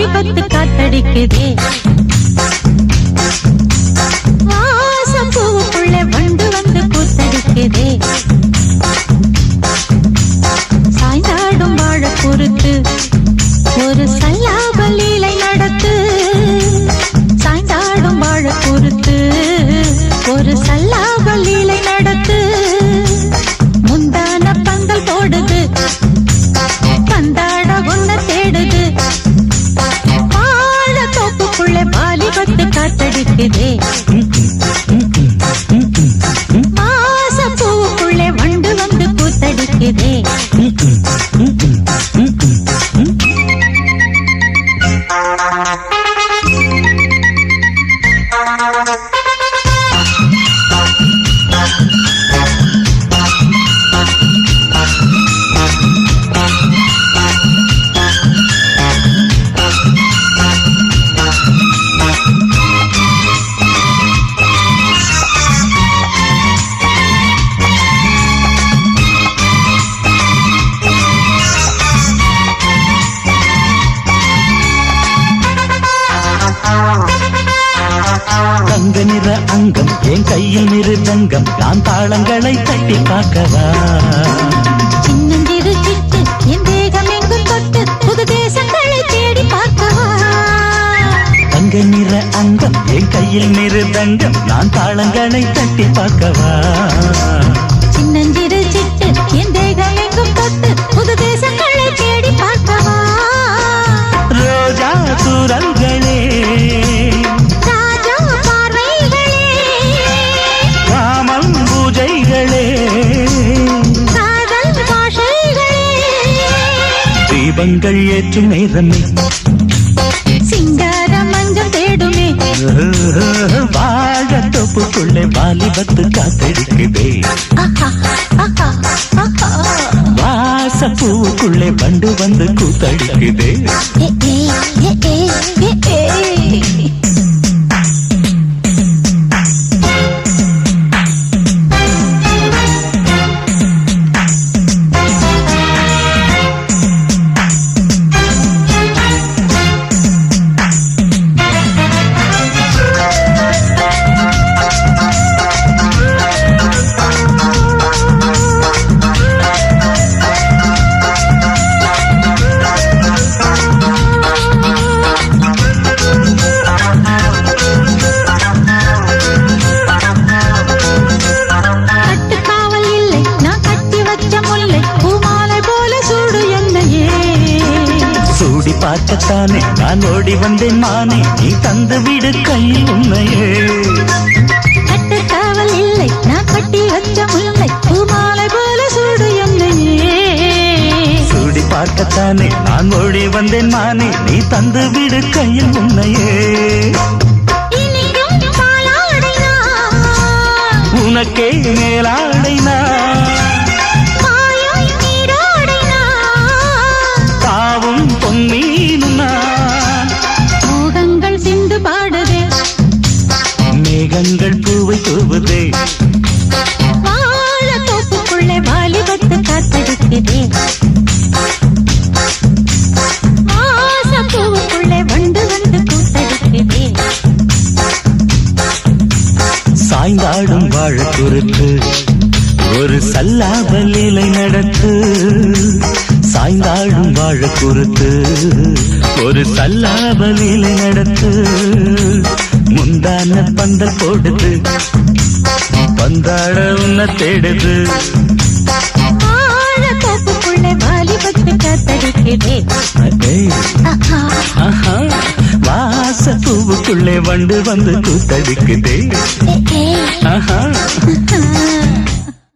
பத்து காத்தடிக்குதே வாசம் பூவுக்குள்ளே வண்டு வந்து கூத்தடிக்குதே சாய்ந்தாடும் வாழ பொறுத்து ஒரு சல்லாப லீலை நடத்து சாய்ந்தாடும் வாழ பொறுத்து ஒரு சல்லாப லீலை நடத்து முந்தான பந்தல் போடுது பந்தாட ஒன்ன தேடுது வாலிபத்து காத்தடிக்குதே மாசப்பூவுக்குள்ளே வண்டு வந்து கூத்தடிக்குதே தங்க நிற அங்கம் என் கையில் மிருதங்கம் நான் தாளங்களை தட்டி பார்க்கவா சின்னஞ்சிறு சிட்டு என் தேகம் எங்கும் தொட்டு புது தேசங்களை தேடி பார்க்கவா தங்க நிற அங்கம் என் கையில் மிருதங்கம் நான் தாளங்களை தட்டி பார்க்கவா சின்னஞ்சிறு சிட்டு என் தேகம் எங்கும் தொட்டு புது தேசங்களை தேடி பார்க்கவா ரோஜா தூரல்களே தீபங்கள் ஏற்றும் நேரமே சிங்கார மஞ்சள் தேடுமே வாழ தொப்புக்குள்ளே வாலிபத்து காத்தடிக்குதே வாசப்பூவுக்குள்ளே வண்டு வந்து கூத்தடிக்குதே பார்க்கத்தானே நான் ஓடி வந்தேன் மானே நீ தந்து விடு கையில் உண்மையே கட்டு காவல் இல்லை நான் கட்டி வச்ச முல்லை பூமாலை போல சூடு என்னையே சூடி பார்க்கத்தானே நான் ஓடி வந்தேன் மானே நீ தந்து விடு கையில் உண்மையே உனக்கே மேலாடைனா மோகங்கள் சிந்து பாடுதே மேகங்கள் பூவை தூவுதே வாழ தோப்புக்குள்ளே வாலிபத்து காத்தடிக்குதே வாசப்பூவுக்குள்ளே வண்டு வந்து கூத்தடிக்குதே சாய்ந்தாடும் வாழ பொறுத்து ஒரு சல்லாப லீலை நடத்து சாய்ந்தாடும் வாழ பொறுத்து ஒரு சல்லாப லீலை நடத்து முந்தான பந்தல் போடுது பந்தாட உன்ன தேடுது தோப்புக்குள்ளே வாலிபத்து காத்தடிக்குதே வாசப்பூவுக்குள்ளே வண்டு வந்து கூத்தடிக்குதே